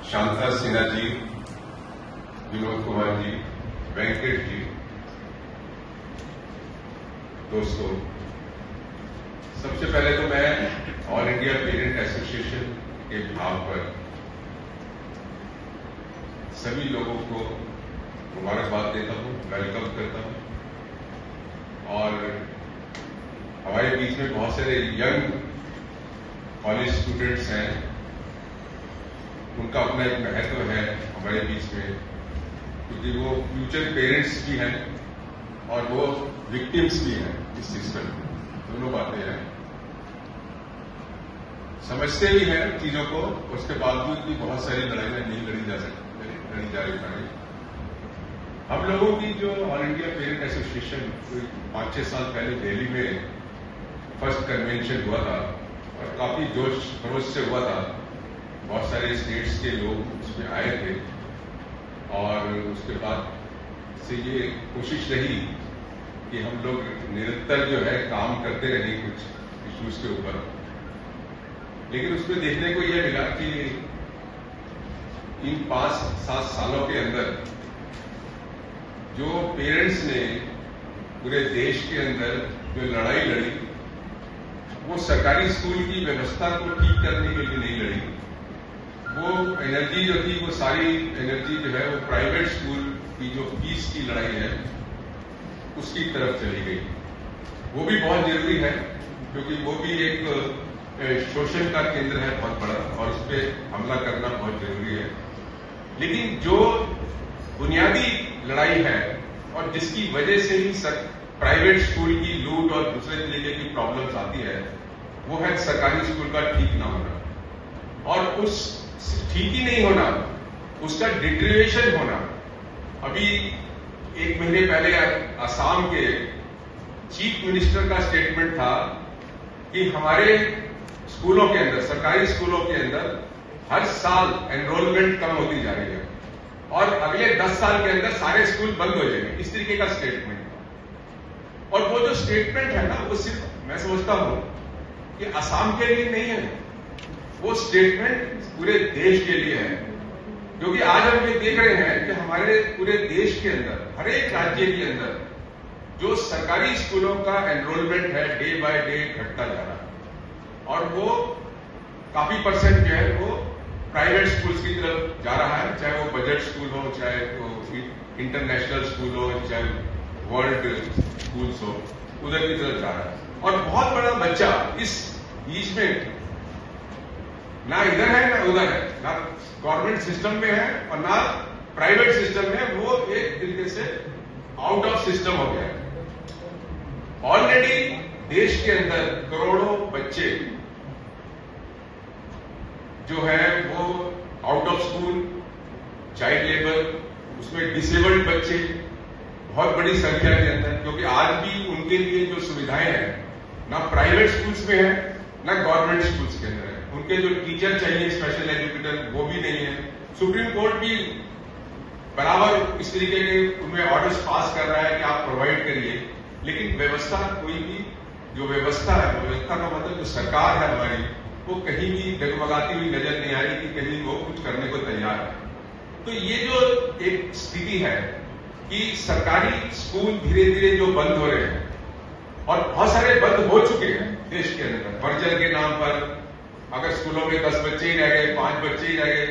शांता सिन्हा जी, विनोद कुमार जी, वेंकट जी, दोस्तों, सबसे पहले तो मैं ऑल इंडिया पेरेंट एसोसिएशन के भाव पर सभी लोगों को मुबारकबाद देता हूं, वेलकम करता हूं। और हमारे बीच में बहुत सारे यंग कॉलेज स्टूडेंट्स हैं, उनका अपना एक महत्व है हमारे बीच में, क्योंकि वो फ्यूचर पेरेंट्स भी हैं और वो विक्टिम्स भी हैं इस सिस्टम में। दोनों बातें हैं, समझते भी हैं चीजों को, उसके बावजूद भी बहुत सारी लड़ाइयां नहीं लड़ी जा सकती, लड़ी जा रही पाई। हम लोगों की जो ऑल इंडिया पेरेंट एसोसिएशन 5-6 साल पहले दिल्ली में फर्स्ट कन्वेंशन हुआ था और काफी जोश खरोश से हुआ था। बहुत सारे स्टेट्स के लोग उसमें आए थे और उसके बाद से ये कोशिश रही कि हम लोग निरंतर जो है काम करते रहे कुछ इश्यूज के ऊपर। लेकिन उसमें देखने को यह मिला कि इन 5-7 सालों के अंदर जो पेरेंट्स ने पूरे देश के अंदर जो लड़ाई लड़ी, वो सरकारी स्कूल की व्यवस्था को ठीक करने के लिए नहीं लड़ी। वो एनर्जी जो थी, वो सारी एनर्जी जो है वो प्राइवेट स्कूल की जो फीस की लड़ाई है उसकी तरफ चली गई। वो भी बहुत जरूरी है, क्योंकि वो भी एक शोषण का केंद्र है बहुत बड़ा, और उस पर हमला करना बहुत जरूरी है। लेकिन जो बुनियादी लड़ाई है और जिसकी वजह से ही प्राइवेट स्कूल की लूट और दूसरे तरीके की प्रॉब्लम्स आती है, वो है सरकारी स्कूल का ठीक ना होना। और उस ठीक ही नहीं होना, उसका डिटेरियोरेशन होना। अभी 1 महीने पहले असम के चीफ मिनिस्टर का स्टेटमेंट था कि हमारे स्कूलों के अंदर, सरकारी स्कूलों के अंदर हर साल एनरोलमेंट कम होती जा रही है और अगले 10 साल के अंदर सारे स्कूल बंद हो जाएंगे। इस तरीके का स्टेटमेंट था। और वो जो स्टेटमेंट है ना, वो सिर्फ मैं समझता हूं कि असम के लिए नहीं है, वो स्टेटमेंट पूरे देश के लिए है। क्योंकि आज हम ये देख रहे हैं कि हमारे पूरे देश के अंदर, हर एक राज्य के अंदर जो सरकारी स्कूलों का एनरोलमेंट है डे बाय डे घटता जा रहा है, और वो काफी परसेंट जो है वो प्राइवेट स्कूल्स की तरफ जा रहा है, चाहे वो बजट स्कूल हो, चाहे वो इंटरनेशनल स्कूल हो, चाहे वर्ल्ड स्कूल्स हो, उधर की तरफ जा रहा है। और बहुत बड़ा बच्चा इस बीच में ना इधर है ना उधर है, ना गवर्नमेंट सिस्टम में है और ना प्राइवेट सिस्टम में है, वो एक तरीके से आउट ऑफ सिस्टम हो गया है। ऑलरेडी देश के अंदर करोड़ों बच्चे जो है वो out of school, child labour, उसमें डिसेबल्ड बच्चे बहुत बड़ी संख्या के अंदर, क्योंकि आज भी उनके लिए जो सुविधाएं हैं ना प्राइवेट स्कूल्स में है ना गवर्नमेंट स्कूल्स के अंदर है। उनके जो टीचर चाहिए स्पेशल एजुकेटर, वो भी नहीं है। सुप्रीम कोर्ट भी बराबर इस तरीके के उनमें ऑर्डर्स पास कर रहा है कि आप प्रोवाइड करिए, लेकिन व्यवस्था कोई भी जो व्यवस्था है, व्यवस्था का मतलब जो सरकार है हमारी, वो कहीं भी डगमगाती हुई नजर नहीं आ रही कि कहीं वो कुछ करने को तैयार है। तो ये जो एक स्थिति है कि सरकारी स्कूल धीरे धीरे जो बंद हो रहे हैं, और बहुत सारे बंद हो चुके हैं देश के अंदर वर्जन के नाम पर। अगर स्कूलों में 10 बच्चे ही रह गए, 5 बच्चे ही रह गए,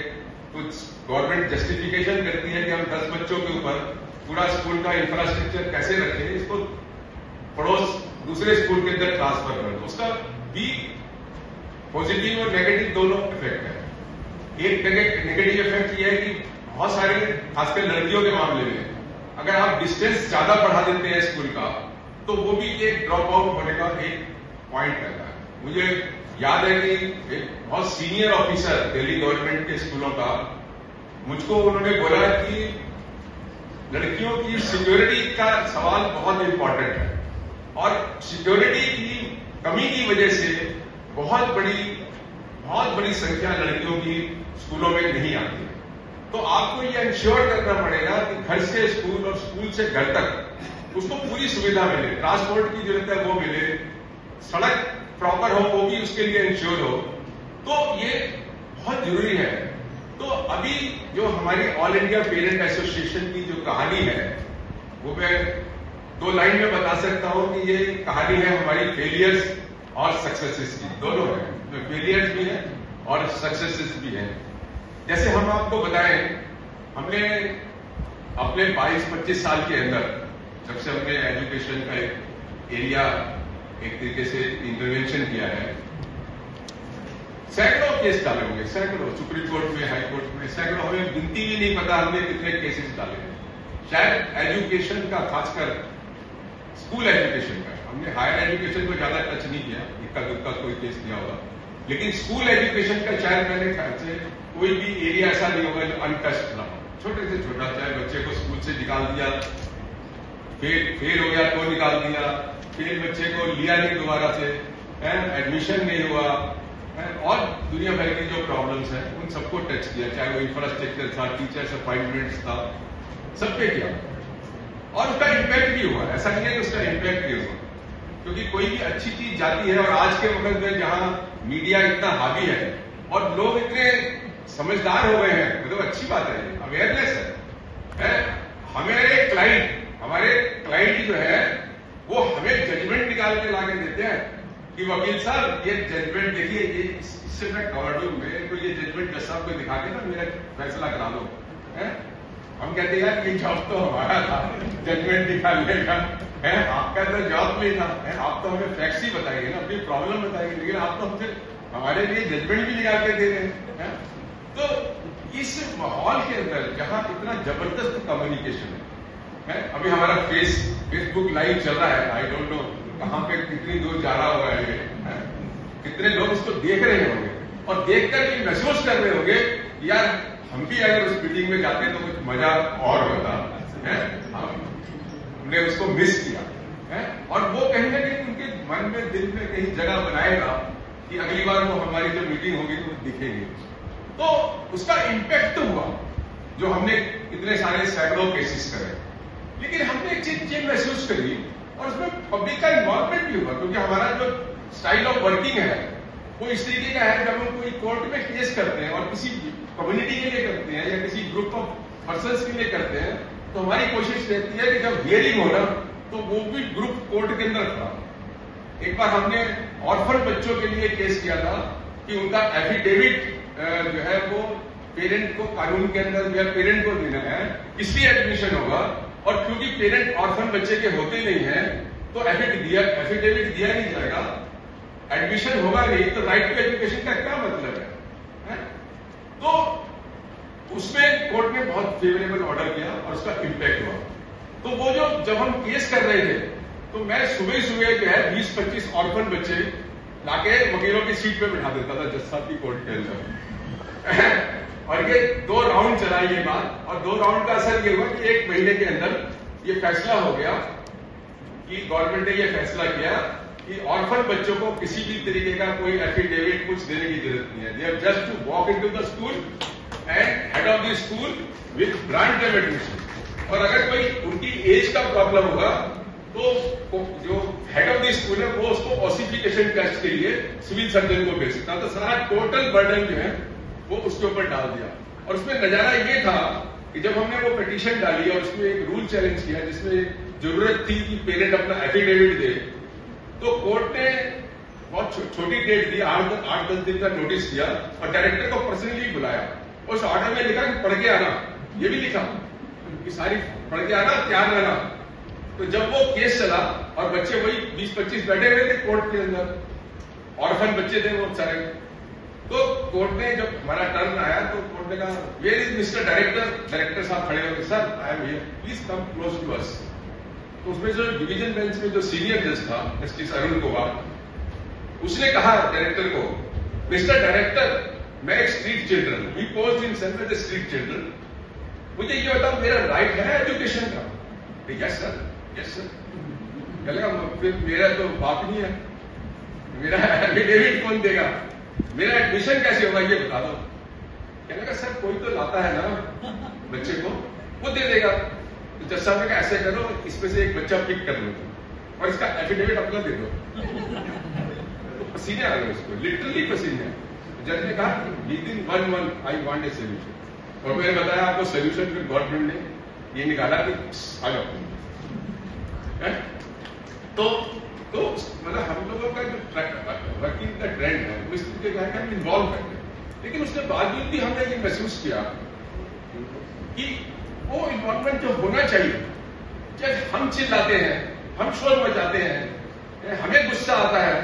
तो गवर्नमेंट जस्टिफिकेशन करती है कि हम 10 बच्चों के ऊपर पूरा स्कूल का इंफ्रास्ट्रक्चर कैसे रखें, इसको पड़ोस दूसरे स्कूल के अंदर ट्रांसफर कर दो। उसका भी पॉजिटिव और नेगेटिव दोनों इफेक्ट है। एक नेगेटिव इफेक्ट यह है कि बहुत सारे, खासकर लड़कियों के मामले में, अगर आप डिस्टेंस ज्यादा बढ़ा देते हैं स्कूल का, तो वो भी एक ड्रॉप आउट होने का एक पॉइंट रहता है। मुझे याद है कि एक बहुत सीनियर ऑफिसर दिल्ली गवर्नमेंट के स्कूलों का, मुझको उन्होंने बोला कि लड़कियों की सिक्योरिटी का सवाल बहुत इंपॉर्टेंट है, और सिक्योरिटी की कमी की वजह से बहुत बड़ी संख्या लड़कियों की स्कूलों में नहीं आती है। तो आपको यह इंश्योर करना पड़ेगा कि घर से स्कूल और स्कूल से घर तक उसको पूरी सुविधा मिले, ट्रांसपोर्ट की जरूरत है वो मिले, सड़क प्रॉपर हो वो भी उसके लिए इंश्योर हो। तो ये बहुत जरूरी है तो अभी जो हमारी ऑल इंडिया पेरेंट एसोसिएशन की जो कहानी है वो मैं 2 लाइन में बता सकता हूं कि ये कहानी है हमारी फेलियर्स और सक्सेसेस की, दोनों है, फेलियर्स भी है और सक्सेसेस भी है। जैसे हम आपको बताएं, हमने अपने 22-25 साल के अंदर जब से हमने एजुकेशन का एक एरिया एक तरीके से इंटरवेंशन किया है, सैकड़ों केस डाले होंगे, सैकड़ों, सुप्रीम कोर्ट में, हाई कोर्ट में सैकड़ों, हमें गिनती भी नहीं पता हमने कितने केसेस डाले हैं। शायद एजुकेशन का, खासकर स्कूल एजुकेशन का, हमने हायर एजुकेशन को ज्यादा टच नहीं किया, इक्का दुक्का कोई केस दिया होगा, लेकिन स्कूल एजुकेशन का शायद मैंने ख्याल से कोई भी एरिया ऐसा नहीं होगा जो अनटच्ड ना हो। छोटे से छोटा, चाहे बच्चे को स्कूल से निकाल दिया, फेल हो गया तो निकाल दिया, फिर बच्चे को लिया नहीं दोबारा से, एडमिशन नहीं हुआ, और दुनिया भर की जो प्रॉब्लम्स हैं उन सबको टच किया, चाहे वो इंफ्रास्ट्रक्चर था, टीचर्स अपॉइंटमेंट्स था, सब पे किया और उसका इम्पैक्ट भी हुआ। ऐसा नहीं है कि उसका इम्पैक्ट नहीं हुआ, क्योंकि कोई भी अच्छी चीज जाती है, और आज के वक्त में जहां मीडिया इतना हावी है और लोग इतने समझदार हो गए हैं, मतलब अच्छी बात है, अवेयरनेस है। हमारे क्लाइंट जो है वो हमें जजमेंट निकाल के लाके देते हैं कि वकील साहब ये जजमेंट देखिए, ये इससे मैं कवर दूं, मेरे को ये जजमेंट जज साहब को दिखा के ना मेरा फैसला करा दो। हम कहते हैं यार ये जॉब तो हमारा था, जजमेंट निकालने का है, आपका तो जॉब नहीं था, आप तो हमें फैक्ट्स ही बताइए ना, अपनी प्रॉब्लम बताइए, लेकिन आप तो हमसे हमारे लिए जजमेंट भी निकाल के दे रहे हैं। तो इस माहौल के अंदर जहां इतना जबरदस्त कम्युनिकेशन है, अभी हमारा फेसबुक लाइव चल रहा है, आई डोंट नो कहां पे कितनी दूर जा रहा होगा ये, कितने लोग इसको देख रहे होंगे और देखकर ये महसूस कर रहे होंगे यार हम भी अगर उस मीटिंग में जाते तो कुछ मजा और होता है, हमने उसको मिस किया है। और वो कहीं ना कहीं उनके मन में, दिल में कहीं जगह बनाएगा कि अगली बार वो हमारी जो मीटिंग होगी तो दिखेंगे। तो उसका इम्पैक्ट तो हुआ, जो हमने इतने सारे सैकड़ों केसेस करे, लेकिन हमने एक चीज महसूस करी और उसमें पब्लिक का इन्वॉल्वमेंट भी हुआ, क्योंकि हमारा जो स्टाइल ऑफ वर्किंग है वो इस तरीके का है, जब हम कोई कोर्ट में केस करते हैं और किसी कम्युनिटी के लिए करते हैं या किसी ग्रुप ऑफ पर्संस के लिए करते हैं, तो हमारी कोशिश रहती है कि जब हियरिंग हो ना तो वो भी ग्रुप कोर्ट के अंदर खड़ा। एक बार हमने ऑर्फन बच्चों के लिए केस किया था कि उनका एफिडेविट जो है वो पेरेंट को कानून के अंदर या पेरेंट को देना है, इसलिए एडमिशन होगा, और क्योंकि पेरेंट ऑर्फन बच्चे के होते नहीं है तो एफिडेविट दिया नहीं जाएगा, एडमिशन होगा नहीं, तो राइट टू एजुकेशन का क्या मतलब है? तो उसमें कोर्ट ने बहुत फेवरेबल ऑर्डर किया और उसका इम्पैक्ट हुआ। तो वो जो जब हम केस कर रहे थे तो मैं सुबह जो है 20-25 ऑर्फन बच्चे लाके वकीलों की सीट पे बिठा देता था जज साहब की कोर्ट के अंदर और ये 2 राउंड चला ये बात, और 2 राउंड का असर ये हुआ कि 1 महीने के अंदर ये फैसला हो गया कि गवर्नमेंट ने ये फैसला किया कि ऑर्फन बच्चों को किसी भी तरीके का कोई एफिडेविट कुछ देने की जरूरत नहीं है, they have just to walk into the school and head of the school with grant them admission. और अगर कोई उनकी एज का प्रॉब्लम होगा तो जो हेड ऑफ द स्कूल है वो उसको ऑसिफिकेशन टेस्ट के लिए सिविल सर्जन को भेज सकता है। तो सारा टोटल बर्डन जो है वो उसके ऊपर डाल दिया। और उसमें नजारा ये था कि जब हमने वो पिटीशन डाली और उसमें एक रूल चैलेंज किया जिसमें जरूरत थी कि पेरेंट अपना एफिडेविट दे, तो कोर्ट ने बहुत छोटी डेट दी, 8-10 दिन का नोटिस दिया और डायरेक्टर को पर्सनली बुलाया। उस ऑर्डर में लिखा कि पढ़ के आना, ये भी लिखा कि सारी पढ़ के आना, तैयार रहना। तो जब वो केस चला और बच्चे वही 20-25 बैठे हुए थे कोर्ट के अंदर, ऑर्फन बच्चे थे वो सारे, तो कोर्ट ने जब हमारा टर्न आया तो कोर्ट ने कहा where is mister director. Director साहब खड़े होकर sir I am here, please come close to us. तो उसमें जो डिवीजन बेंच में जो सीनियर जज था जस्टिस अरुण कुमार, उसने कहा डायरेक्टर को, मिस्टर डायरेक्टर मैं एक street children, he posed himself as a street children, मुझे ये बताओ मेरा राइट है एजुकेशन का? Yes sir, yes sir. कहलेगा फिर मेरा तो बाप नहीं है, मेरा एफिडेविट कौन देगा, मेरा एडमिशन कैसे होगा ये बता दो। कहलेगा सर कोई तो लाता है ना बच्चे को, वो दे देगा। तो जज साहब ने कहा ऐसे करो, इसमें से एक बच्चा पिक कर लो और इसका एफिडेविट अपना दे दो। तो पसीने आ गए उसको, लिटरली पसीने। जज ने कहा with in 1 month I want a solution, और मैंने बताया आपको सोल्यूशन फिर गवर्नमेंट ने ये निकाला कि आगे तो मतलब हम लोगों का जो वर्किंग का ट्रेंड है वो इस तरीके का है कि हम इन्वॉल्व करते हैं, लेकिन उसके बावजूद भी हमने ये महसूस किया कि वो इन्वॉल्वमेंट जो होना चाहिए, जब हम चिल्लाते हैं, हम शोर मचाते हैं, हमें गुस्सा आता है,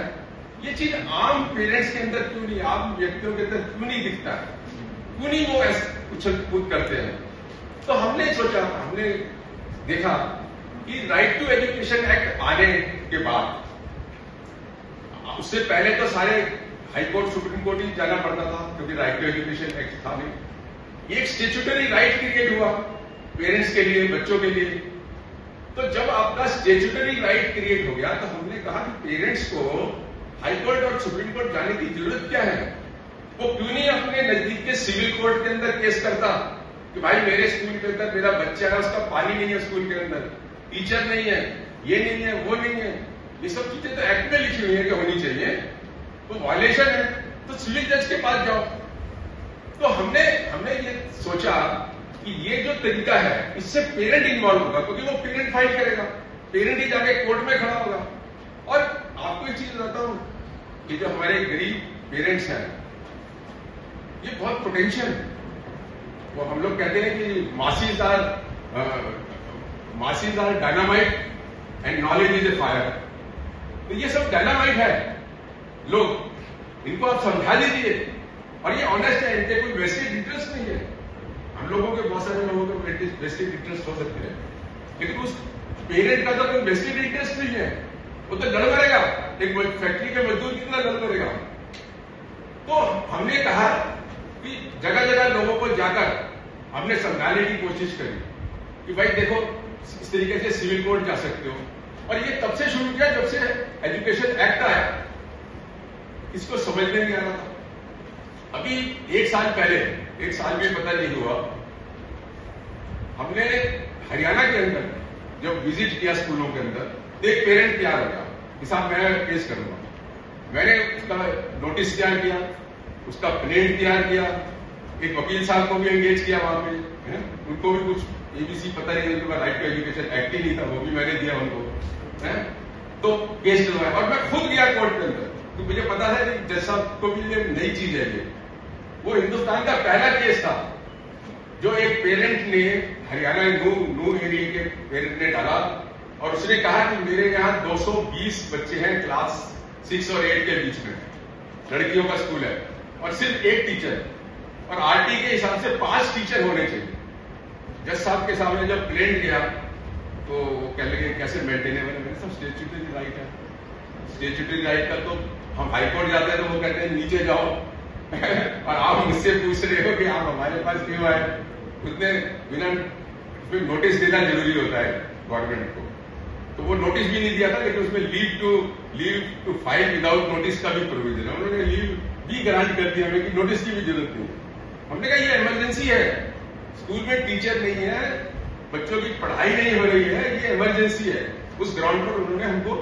ये चीज आम पेरेंट्स के अंदर क्यों नहीं, आम व्यक्तियों के अंदर क्यों नहीं दिखता है, क्यों नहीं वो ऐसे उछल कूद करते हैं। तो हमने सोचा, हमने देखा कि राइट टू एजुकेशन एक्ट आने के बाद, उससे पहले तो सारे हाई कोर्ट सुप्रीम कोर्ट ही जाना पड़ता था क्योंकि राइट टू एजुकेशन एक्ट था नहीं, एक स्टेचुटरी राइट क्रिएट हुआ पेरेंट्स के लिए, बच्चों के लिए। तो जब आपका स्टेचुटरी राइट क्रिएट हो गया तो हमने कहा कि पेरेंट्स को हाई कोर्ट और सुप्रीम कोर्ट जाने की जरूरत क्या है, वो क्यों नहीं अपने नजदीक के सिविल कोर्ट के अंदर केस करता कि भाई मेरे स्कूल के अंदर मेरा बच्चा है, उसका पानी नहीं है स्कूल के अंदर, टीचर नहीं है, ये नहीं है, वो नहीं है, ये सब चीजें तो एक्ट में लिखी हुई है कि होनी चाहिए, तो वायलेशन है तो सिविल जज के पास जाओ। तो हमने ये सोचा कि ये जो तरीका है इससे पेरेंट इन्वॉल्व होगा, क्योंकि वो पेरेंट फाइल करेगा, पेरेंट ही जाके कोर्ट में खड़ा होगा। और आपको एक चीज बताता हूं कि जो हमारे गरीब पेरेंट्स हैं ये बहुत पोटेंशियल है। वो हम लोग कहते हैं कि masses are dynamite and knowledge is a fire. तो ये सब डायनामाइट है लोग, इनको आप समझा दीजिए, और ये ऑनेस्ट है, इनके कोई वेस्टेड इंटरेस्ट नहीं है। हम लोगों के बहुत सारे लोगों के वेस्टेड इंटरेस्ट हो सकते हैं, लेकिन उस पेरेंट का तो कोई वेस्टेड इंटरेस्ट नहीं है, वो तो लड़ मरेगा, एक फैक्ट्री के मजदूर कितना लड़ मरेगा। तो हमने कहा कि जगह जगह लोगों को जाकर हमने समझाने की कोशिश करी कि भाई देखो इस तरीके से सिविल कोर्ट जा सकते हो, और ये तब से शुरू किया जब से एजुकेशन एक्ट आया, इसको समझ में नहीं आ रहा था। अभी 1 साल पहले, 1 साल भी पता नहीं हुआ, हमने हरियाणा के अंदर जब विजिट किया स्कूलों के अंदर, एक पेरेंट तैयार हो गया कि साहब मैं केस करूंगा। मैंने उसका नोटिस तैयार किया, उसका प्लेन तैयार किया, एक वकील साहब को भी एंगेज किया वहां पे, है उनको भी कुछ एबीसी पता नहीं, उनके पास राइट टू एजुकेशन एक्ट ही नहीं था, वो भी मैंने दिया उनको, है तो केस करवाया। और मैं खुद गया कोर्ट के अंदर, तो मुझे पता है कि जज साहब को भी ये नई चीज है, ये वो हिंदुस्तान का पहला केस था जो एक पेरेंट ने हरियाणा नू एरिया के पेरेंट ने डाला, और उसने कहा कि मेरे यहाँ 220 बच्चे हैं क्लास 6 और 8 के बीच में, लड़कियों का स्कूल है, और सिर्फ 1 टीचर, और आरटी के हिसाब से 5 टीचर होने चाहिए। जज साहब के सामने जब प्लेन गया तो वो कह लगे कैसे मेंटेनेबल है, सब स्टेचुटरी राइट है, स्टेचुटरी राइट का तो हम हाईकोर्ट जाते हैं तो वो कहते हैं नीचे जाओ और आप मुझसे पूछ रहे हो कि आप हमारे पास क्यों आए। उसने बिना नोटिस देना जरूरी होता है गवर्नमेंट को, तो वो नोटिस भी नहीं दिया था, लेकिन उसमें leave to file without notice का भी प्रोविजन है, उन्होंने लीव भी ग्रांट कर दिया हमें कि नोटिस की भी जरूरत नहीं। हमने कहा ये इमरजेंसी है, स्कूल में टीचर नहीं है, बच्चों की पढ़ाई नहीं हो रही है, ये इमरजेंसी है। उस ग्राउंड पर उन्होंने हमको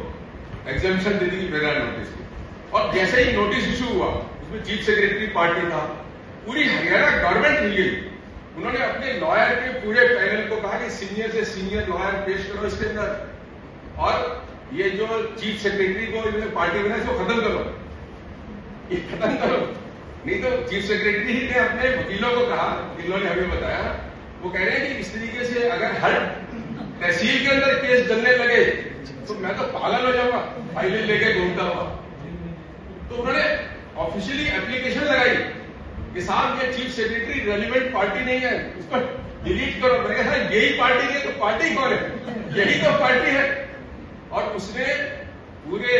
एग्जामिशन दे दी बिना नोटिस के, और जैसे ही नोटिस इशू हुआ उसमें चीफ सेक्रेटरी पार्टी था, पूरी हरियाणा गवर्नमेंट हिल गई। उन्होंने अपने लॉयर के पूरे पैनल को कहा कि सीनियर से सीनियर लॉयर पेश करो इसके अंदर, और ये जो चीफ सेक्रेटरी को इन्होंने पार्टी बनाई इसको खत्म करो, ये खत्म करो। नहीं तो चीफ सेक्रेटरी ही ने अपने वकीलों को कहा, वकीलों ने हमें बताया, वो कह रहे हैं कि इस तरीके से अगर हर तहसील के अंदर केस चलने लगे तो मैं तो पागल हो जाऊंगा फाइलें लेके घूमता हुआ। तो उन्होंने ऑफिशियली एप्लीकेशन लगाई कि साहब ये चीफ सेक्रेटरी रेलिवेंट पार्टी नहीं है, उसको डिलीट करो। मैंने कहा यही पार्टी नहीं है तो पार्टी कौन है, यही तो पार्टी है। और उसने पूरे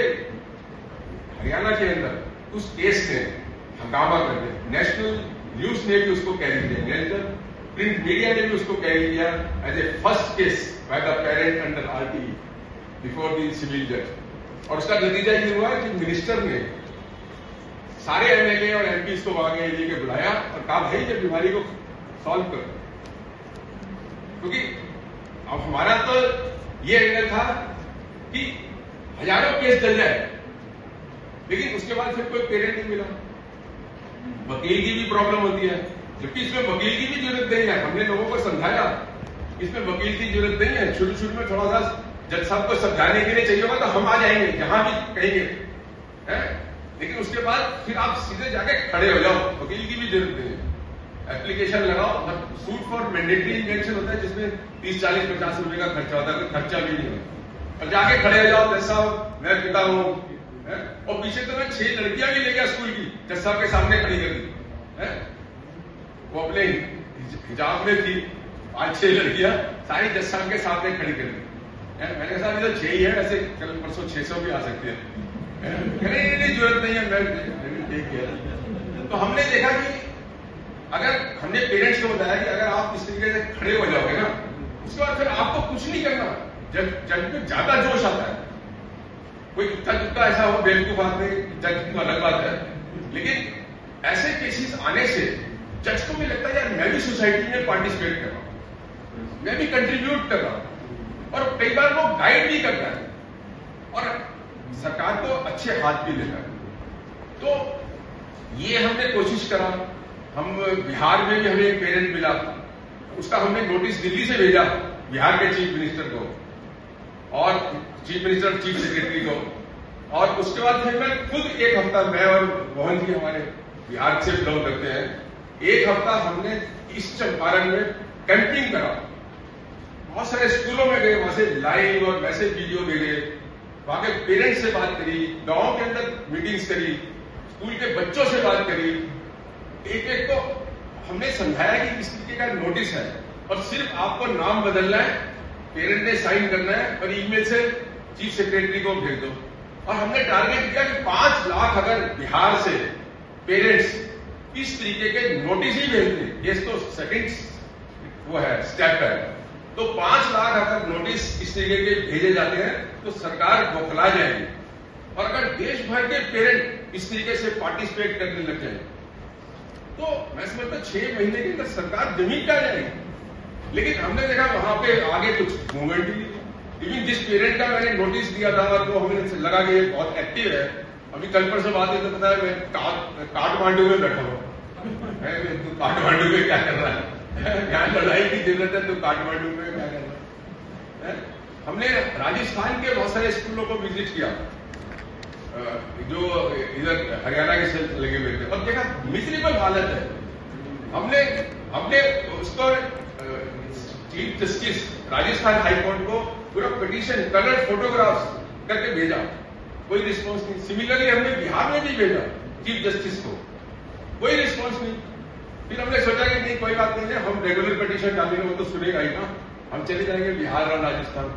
हरियाणा के अंदर उस केस ने हंगामा कर दिया, नेशनल न्यूज ने भी उसको कैरी किया, नेशनल प्रिंट मीडिया ने भी उसको कैरी किया as a first case by the parent under RTE before the civil जज। और उसका नतीजा ये हुआ कि मिनिस्टर ने सारे एमएलए और एमपी को वहां लेके बुलाया और कहा भाई ये बीमारी को सॉल्व करो, क्योंकि अब हमारा तो ये एंगल था कि हजारों केस चल जाए, लेकिन उसके बाद फिर कोई पेरेंट नहीं मिला। वकील की भी प्रॉब्लम होती है, जबकि इसमें वकील की भी जरूरत नहीं है। हमने लोगों को समझाया इसमें वकील की जरूरत नहीं है। शुरू में थोड़ा सा जज साहब को समझाने के लिए चाहिए होगा तो हम आ जाएंगे जहां भी कहेंगे, है? लेकिन उसके बाद फिर आप सीधे जाके खड़े हो जाओ, वकील की भी जरूरत नहीं है। एप्लीकेशन लगाओ, सूट फॉर मैंडेटरी इंजेक्शन होता है जिसमें 30, 40, 50 रुपए का खर्चा होता है, खर्चा भी नहीं होता, और जाके खड़े हो जाओ, जज साहब मैं पिता हूं, और पीछे तो मैं 6 लड़कियां भी ले गया स्कूल की, जज साहब के सामने खड़ी कर दी, वो अपने हिजाब में थी, 5-6 लड़कियां सारी जज साहब के सामने खड़ी कर दी। मैंने कहा ये तो 6 ही है, ऐसे कल परसों 600 भी आ सकते हैं, नहीं जरूरत नहीं है, मैं देख गया। तो हमने देखा कि अगर हमने पेरेंट्स को बताया कि अगर आप इस तरीके से खड़े हो जाओगे ना, उसके बाद फिर आपको कुछ नहीं करना। जज में ज्यादा जोश आता है, कोई इक्का दुक्का ऐसा हो बेवकूफ आदमी, जज तो अलग बात है, लेकिन ऐसे केसेस आने से जज को भी लगता है यार मैं भी सोसाइटी में पार्टिसिपेट कर रहा हूं, मैं भी कंट्रीब्यूट कर रहा हूं, और कई बार वो गाइड भी करता है और सरकार को अच्छे हाथ भी देता है। तो ये हमने कोशिश करा। हम बिहार में भी हमें एक पेरेंट मिला, उसका हमने नोटिस दिल्ली से भेजा बिहार के चीफ मिनिस्टर को और चीफ मिनिस्टर चीफ सेक्रेटरी को, और उसके बाद फिर मैं खुद एक हफ्ता, मैं और मोहन जी हमारे बिहार से बिलोंग करते हैं, एक हफ्ता हमने ईस्ट चंपारण में कैंपिंग करा, बहुत सारे स्कूलों में गए, वहां से लाइव और वैसे वीडियो भेजे, वहां के पेरेंट्स से बात करी, गांव के अंदर मीटिंग्स करी, स्कूल के बच्चों से बात करी, एक को हमने समझाया कि इस तरीके का नोटिस है और सिर्फ आपको नाम बदलना है, पेरेंट ने साइन करना है और ईमेल से चीफ सेक्रेटरी को भेज दो। और हमने टारगेट किया कि 5 लाख अगर बिहार से पेरेंट्स इस तरीके के नोटिस ही भेजते, ये तो सेकंड वो है स्टेप है, तो 5 लाख अगर नोटिस इस तरीके के भेजे जाते हैं तो सरकार बौखला जाएगी। और अगर देश भर के पेरेंट इस तरीके से पार्टिसिपेट करने लग जाए तो मैं समझता 6 महीने के अंदर सरकार जमीन पे आ जाएगी। लेकिन हमने देखा वहां पे आगे कुछ मूवमेंट ही नहीं। इवन जिस पेरेंट का मैंने नोटिस दिया था और वो हमें लगा कि बहुत एक्टिव है, अभी कल परसों बात है तो पता है मैं काठमांडू में बैठा हूँ, तू काठमांडू में क्या कर रहा है, यहाँ लड़ाई की जरूरत है, तू काठमांडू में क्या कर रहा है। हमने राजस्थान के बहुत सारे स्कूलों को विजिट किया जो इधर हरियाणा के साथ लगे हुए थे, और देखा मिजरेबल हालत है। हमने उसको चीफ जस्टिस राजस्थान हाईकोर्ट को पूरा पिटीशन कलर फोटोग्राफ्स करके भेजा, कोई रिस्पॉन्स नहीं। सिमिलरली हमने बिहार में भी भेजा चीफ जस्टिस को, कोई रिस्पॉन्स नहीं। फिर हमने सोचा कि नहीं कोई बात नहीं है, हम रेगुलर पिटीशन डालेंगे, वो तो सुनेगा ही ना, हम चले जाएंगे बिहार और राजस्थान,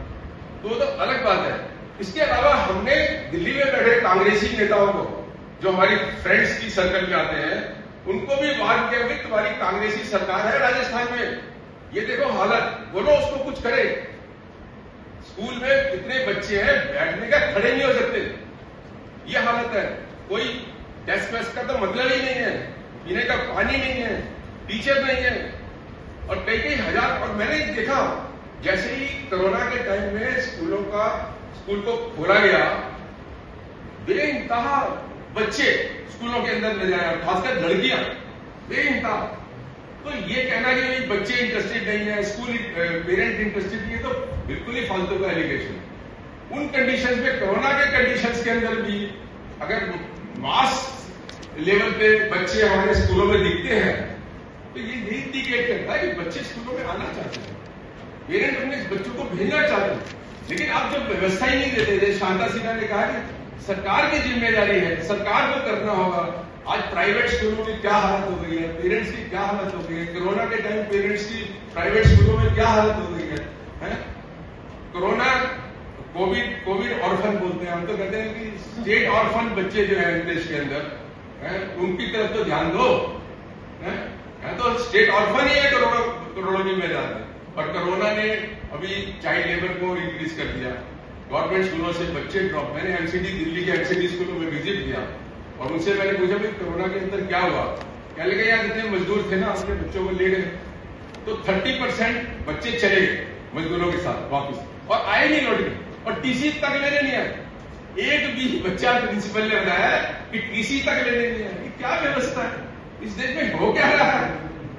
तो अलग बात है। इसके अलावा हमने दिल्ली में बैठे कांग्रेसी नेताओं को, जो हमारी फ्रेंड्स की सर्कल में आते हैं, उनको भी वार्न किया कि तुम्हारी कांग्रेसी सरकार है राजस्थान में, ये देखो हालत, बोलो उसको कुछ करे। स्कूल में कितने बच्चे हैं बैठने का खड़े नहीं हो सकते, ये हालत है। कोई डेस्क वेस्क का तो मतलब ही नहीं है, पीने का पानी नहीं है, टीचर नहीं है, और कई हजार। और मैंने देखा जैसे ही कोरोना के टाइम में स्कूल को खोला गया, बेइंतहा बच्चे स्कूलों के अंदर ले जाए, खासकर लड़कियां बेइंतहा। तो ये कहना कि बच्चे इंटरेस्टेड नहीं है, स्कूल पेरेंट इंटरेस्टेड नहीं है, तो बिल्कुल ही फालतू का एलिगेशन। उन कंडीशंस में, कोरोना के कंडीशंस के अंदर भी अगर मास लेवल पे बच्चे हमारे स्कूलों में दिखते हैं तो ये यही इंडिकेट करता है कि बच्चे स्कूलों में आना चाहते हैं, पेरेंट अपने बच्चों को भेजना चाहते हैं। लेकिन आप जब व्यवस्था ही नहीं देते, जैसे शांता सिन्हा ने कहा कि सरकार की जिम्मेदारी है, सरकार को करना होगा। आज प्राइवेट स्कूलों में क्या हालत हो गई है, पेरेंट्स की क्या हालत हो गई है, कोरोना के टाइम पेरेंट्स की प्राइवेट स्कूलों में क्या हालत हो गई है? कोरोना कोविड ऑर्फन बोलते हैं हम, तो कहते हैं कि स्टेट ऑर्फन बच्चे जो है देश के अंदर, उनकी तरफ तो ध्यान दो। तो स्टेट ऑर्फन ही है करोड़ों की मैदान में। और कोरोना ने अभी चाइल्ड लेबर को इंक्रीज कर दिया, गवर्नमेंट स्कूलों से बच्चे ड्रॉप। मैंने एमसीडी, दिल्ली के एमसीडी स्कूलों में विजिट किया और उनसे मैंने पूछा कि कोरोना के अंदर क्या हुआ। क्या लगे यार जितने मजदूर थे ना, अपने बच्चों को ले गए, तो 30% बच्चे चले गए मजदूरों के साथ वापस, और आए नहीं लौट के, और टीसी तक लेने नहीं आए। एक भी बच्चा प्रिंसिपल ने बताया कि टीसी तक लेने नहीं आए। क्या व्यवस्था है? इस देश में हो क्या रहा है?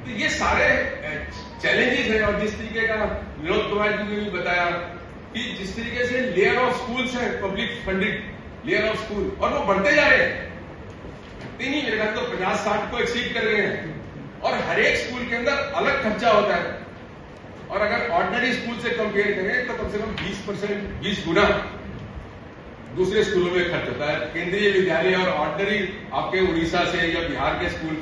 तो ये सारे चैलेंजेस हैं। और जिस तरीके का विनोद कुमार जी ने भी बताया कि जिस तरीके से लेयर ऑफ स्कूल्स है, public funded layer of school, और वो बढ़ते जा रहे हैं, नहीं मेरे ख्याल तो 50-60 को एक्सीड कर रहे हैं, और हर एक स्कूल के अंदर अलग खर्चा होता है। और अगर ऑर्डिनरी स्कूल से कंपेयर करें तो कम से कम 20% 20 गुना दूसरे स्कूलों में खर्च होता है। केंद्रीय विद्यालय और ऑर्डिनरी आपके उड़ीसा से या बिहार के स्कूल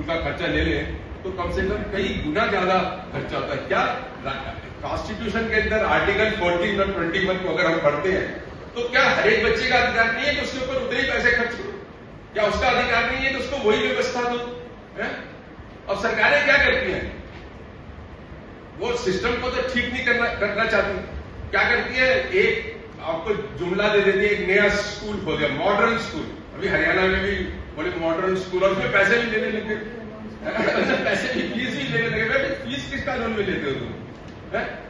का खर्चा ले लें तो कम से कम कई गुना ज्यादा खर्चा होता है। क्या कॉन्स्टिट्यूशन के अंदर आर्टिकल 14 और 21 को अगर हम पढ़ते हैं तो क्या हर एक बच्चे का अधिकार नहीं है कि उसके ऊपर उतने ही पैसे खर्च करो? क्या उसका अधिकार नहीं है कि उसको वही व्यवस्था दो? अब सरकारें क्या करती हैं? वो सिस्टम को तो ठीक नहीं करना चाहती। क्या करती है? एक आपको जुमला दे देती है, एक नया स्कूल खोल दिया, मॉडर्न स्कूल। अभी हरियाणा में भी बोले मॉडर्न स्कूल, और उसमें पैसे भी लेने लगे, पैसे भी, फीस भी लेने लगे। फीस किस कानून में लेते हो तुम?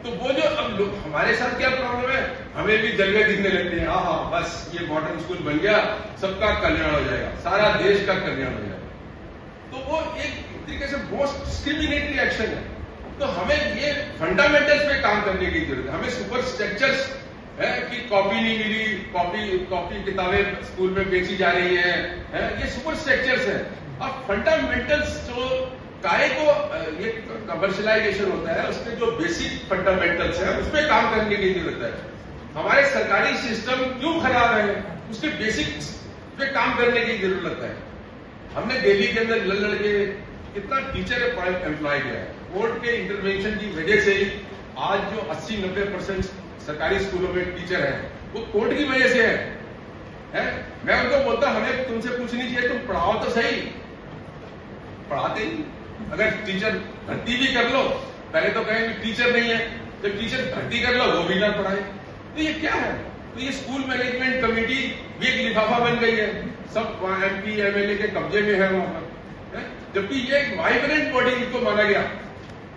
तो वो जो अब लोग, हमारे साथ क्या प्रॉब्लम है, हमें भी जलवे दिखने लगते हैं, हाँ बस ये मॉडर्न स्कूल बन गया, सबका कल्याण हो जाएगा, सारा देश का कल्याण हो जाएगा। तो वो एक तरीके से मोस्ट डिस्क्रिमिनेटरी एक्शन है। तो हमें ये फंडामेंटल्स पे काम करने की जरूरत है। हमें सुपर स्ट्रक्चर्स है कि कॉपी नहीं मिली, कॉपी किताबें स्कूल में बेची जा रही है, ये सुपर स्ट्रक्चर्स है। अब फंडामेंटल्स जो काय को ये कमर्शलाइजेशन होता है, उसके जो बेसिक फंडामेंटल्स है उस पर काम करने की जरूरत है। हमारे सरकारी सिस्टम क्यों खराब है, उसके बेसिक्स पे काम करने की जरूरत है। हमने दिल्ली के अंदर लड़ के कितना टीचर एम्प्लॉय किया है। कोर्ट के इंटरवेंशन की वजह से ही आज जो 80-90% सरकारी स्कूलों में टीचर है वो कोर्ट की वजह से है? मैं उनको बोलता हमें तुमसे पूछनी चाहिए, तुम पढ़ाओ तो सही, पढ़ाते ही। अगर टीचर भर्ती भी कर लो, पहले तो कहेंगे टीचर नहीं है, तो टीचर भर्ती कर लो वो भी ना पढ़ाए, तो ये क्या है? तो ये स्कूल मैनेजमेंट कमेटी भी एक लिफाफा बन गई है, सब MP MLA के कब्जे में है वहां पर, जबकि ये एक वाइब्रेंट बॉडी इनको माना गया।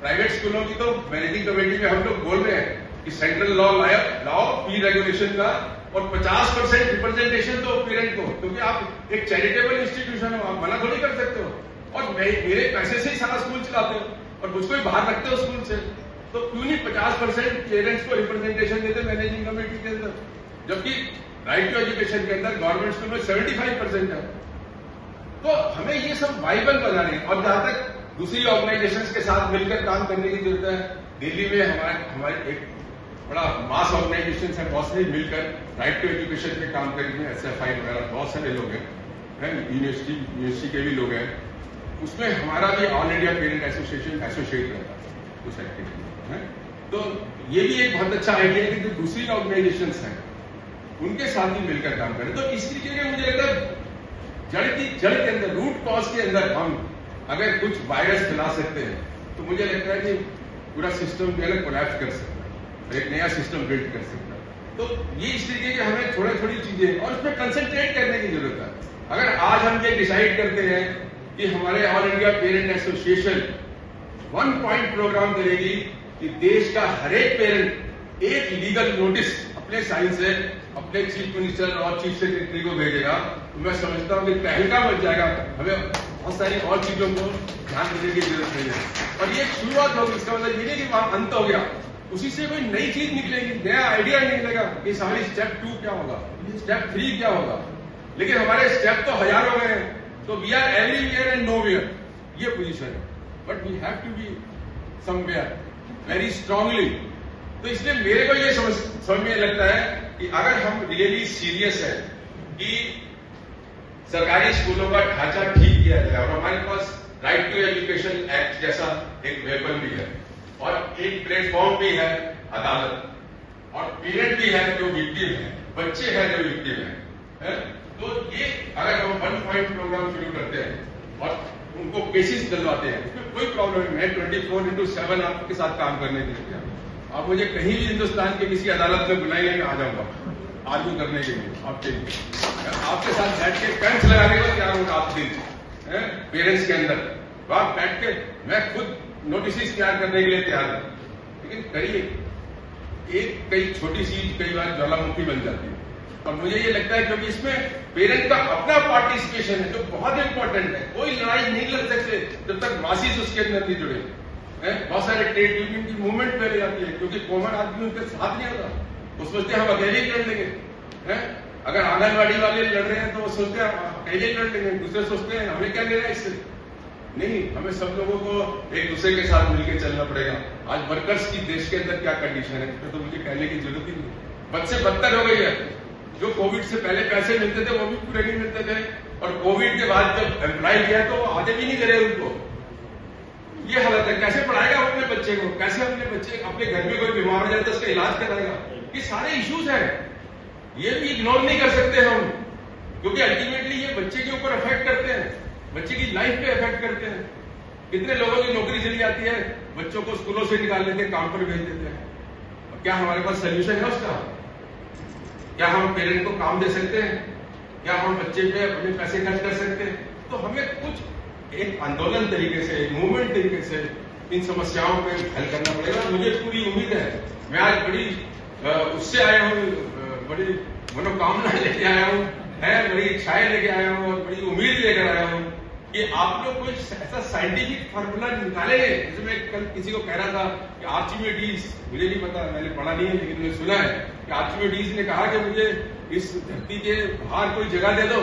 प्राइवेट स्कूलों की तो मैनेजिंग कमेटी में हम लोग बोल रहे हैं कि सेंट्रल लॉ लाओ फी रेगुलेशन का, और 50% रिप्रेजेंटेशन दो पेरेंट को, क्योंकि आप एक चैरिटेबल इंस्टीट्यूशन हो, आप मना थोड़ी कर सकते हो। और मेरे पैसे से ही सारा स्कूल चलाते हो और मुझको ही बाहर रखते हो स्कूल से, तो क्यों नहीं 50% पेरेंट्स को रिप्रेजेंटेशन देते मैनेजिंग कमेटी के अंदर? जबकि राइट टू एजुकेशन के अंदर गवर्नमेंट स्कूल में 75% है। तो हमें ये सब वाइबल बनाने, और जहां तक दूसरी ऑर्गेनाइजेशंस के साथ मिलकर काम करने की जरूरत है। दिल्ली में हमारे एक बड़ा मास ऑर्गेनाइजेशन है, बहुत सारी मिलकर राइट टू एजुकेशन पे काम करेंगे, SFI वगैरह बहुत सारे लोग हैं, यूनिवर्सिटी के भी लोग हैं। उसमें हमारा भी all India parent association associate रहता है उस एक्टिविटी में। तो ये भी एक बहुत अच्छा आइडिया है कि जो दूसरी ऑर्गेनाइजेशंस हैं उनके साथ भी मिलकर काम करें। तो इस तरीके के मुझे लगता है जड़ के अंदर, रूट कॉज के अंदर हम अगर कुछ वायरस फैला सकते हैं तो मुझे लगता है कि पूरा सिस्टम जो है कोलैप्स कर सकता है, एक नया सिस्टम बिल्ड कर सकता है। तो ये इस तरीके के हमें थोड़ी चीजें और उसमें कंसंट्रेट करने की जरूरत है। अगर आज हम ये डिसाइड करते हैं कि हमारे all India parent association 1 point program करेगी कि देश का हर एक पेरेंट एक लीगल नोटिस अपने साइन से अपने चीफ मिनिस्टर और चीफ सेक्रेटरी को भेजेगा, तो मैं समझता हूं कि तहलका बच जाएगा। हमें बहुत सारी और चीजों को ध्यान देने की जरूरत नहीं है, और ये शुरुआत होगी। इसका मतलब ये नहीं कि वहां अंत हो गया, उसी से कोई नई चीज निकलेगी, नया आइडिया निकलेगा कि हमारी स्टेप 2 क्या होगा, स्टेप 3 क्या होगा। लेकिन हमारे स्टेप तो हजारों में है, तो we are everywhere and nowhere, ये पोजीशन है। But we have to be somewhere very strongly. तो इसलिए मेरे को ये समझ में लगता है कि अगर हम रियली सीरियस है कि सरकारी स्कूलों का ढांचा ठीक किया जाए, और हमारे पास राइट टू एजुकेशन एक्ट जैसा एक वेपन भी है, और एक प्लेटफॉर्म भी है अदालत, और पेरेंट भी है जो विक्टिम है, बच्चे हैं जो विक्टिम है। तो ये अगर हम 1 पॉइंट प्रोग्राम शुरू करते हैं और उनको केसेस दिलवाते हैं, उसमें कोई प्रॉब्लम नहीं। मैं 24/7 आपके साथ काम करने के लिए, आप मुझे कहीं भी हिंदुस्तान के किसी अदालत में बुलाएंगे, मैं आ जाऊंगा आर्ग्यू करने के लिए आपके साथ बैठ के पेंच लगाने को तैयार हूँ। आप दिन पेरेंट्स के अंदर वहां बैठ के मैं खुद नोटिस तैयार करने के लिए तैयार हूं। लेकिन करिए, एक कई छोटी सी कई बार ज्वालामुखी बन जाती है। और मुझे ये लगता है क्योंकि इसमें पेरेंट का अपना पार्टिसिपेशन है जो बहुत इंपॉर्टेंट है। कोई लड़ाई नहीं लड़ सकते जब तक मासिस उसके अंदर नहीं जुड़े। बहुत सारे ट्रेड यूनियन की मूवमेंट पहले जाती है क्योंकि कॉमन आदमी उनके साथ नहीं होता, वो सोचते हैं हम अकेले ही लड़ लेंगे। अगर आंगनबाड़ी वाले लड़ रहे हैं तो वो सोचते हैं अकेले ही लड़ लेंगे, दूसरे सोचते हैं हमें क्या लेना है इससे। नहीं, हमें सब लोगों को एक दूसरे के साथ मिलकर चलना पड़ेगा। आज वर्कर्स की देश के अंदर क्या कंडीशन है तो मुझे कहने की जरूरत ही नहीं। बद से बदतर हो गई है। जो कोविड से पहले पैसे मिलते थे वो भी पूरे नहीं मिलते थे, और कोविड के बाद जब एम्प्लॉय किया तो आधे भी नहीं करे उनको। ये हालत है। कैसे पढ़ाएगा अपने बच्चे को, कैसे अपने बच्चे अपने घर में कोई बीमार हो जाए तो उसका इलाज कराएगा। ये सारे इश्यूज हैं, ये भी इग्नोर नहीं कर सकते हम, क्योंकि अल्टीमेटली ये बच्चे के ऊपर अफेक्ट करते हैं, बच्चे की लाइफ पे अफेक्ट करते हैं। कितने लोगों की नौकरी चली जाती है, बच्चों को स्कूलों से निकाल लेते हैं, काम पर भेज देते हैं। क्या हमारे पास सोल्यूशन है उसका? क्या हम पेरेंट को काम दे सकते हैं? क्या हम बच्चे पे अपने पैसे खर्च कर सकते हैं? तो हमें कुछ एक आंदोलन तरीके से, मूवमेंट तरीके से इन समस्याओं पे हल करना पड़ेगा। मुझे पूरी उम्मीद है, मैं आज बड़ी उससे आया हूँ, बड़ी मनोकामना लेके आया हूँ, बड़ी इच्छाएं लेके आया हूँ और बड़ी उम्मीद लेकर आया हूँ कि आप लोग कोई ऐसा साइंटिफिक फार्मूला निकालेंगे। जैसे मैं कल किसी को कह रहा था कि आर्चिमिडीज, मुझे नहीं पता, मैंने पढ़ा नहीं है लेकिन मैंने सुना है कि आर्चिमिडीज ने कहा कि मुझे इस धरती के बाहर कोई जगह दे दो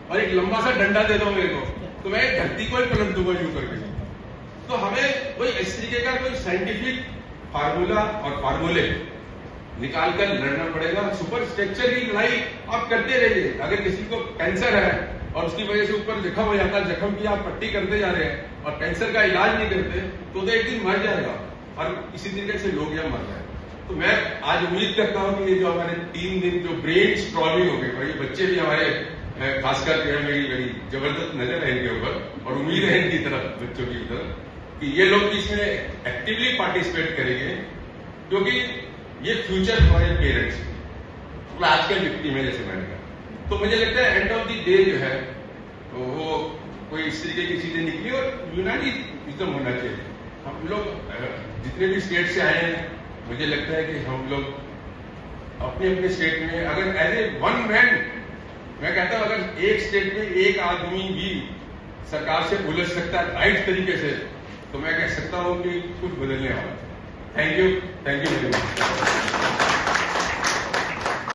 और एक लंबा सा डंडा दे दो मेरे को, तो मैं धरती को ही पलट दूंगा यूं करके। तो हमें कोई इस तरीके का कोई साइंटिफिक फार्मूला और फार्मूले निकाल कर लड़ना पड़ेगा। सुपर स्ट्रक्चर की लड़ाई आप करते रहिए। अगर किसी को कैंसर है और उसकी वजह से ऊपर जख्म हो जाता है, जख्म की आप पट्टी करते जा रहे हैं और कैंसर का इलाज नहीं करते तो एक दिन मर जाएगा, और इसी तरीके से लोग यहाँ मर जाए। तो मैं आज उम्मीद करता हूँ कि ये जो हमारे 3 दिन जो ब्रेन स्ट्रॉमिंग हो गए, भाई बच्चे भी हमारे खासकर जो है मेरी बड़ी जबरदस्त नजर है इनके ऊपर, और उम्मीद है इनकी तरफ, बच्चों की तरफ, कि ये लोग इसमें एक्टिवली पार्टिसिपेट करेंगे, क्योंकि ये फ्यूचर हमारे पेरेंट्स आजकल विक्टिम है जैसे मैंने कहा। तो मुझे लगता है एंड ऑफ द डे जो है वो कोई इस तरीके की चीजें निकली और यूनानी विजडम होना चाहिए। हम लोग जितने भी स्टेट से आए हैं, मुझे लगता है कि हम लोग अपने अपने स्टेट में अगर एज ए वन मैन, मैं कहता हूं अगर एक स्टेट में एक आदमी भी सरकार से उलझ सकता है राइट तरीके से, तो मैं कह सकता हूं कि कुछ बदलने वाला। Thank you very much.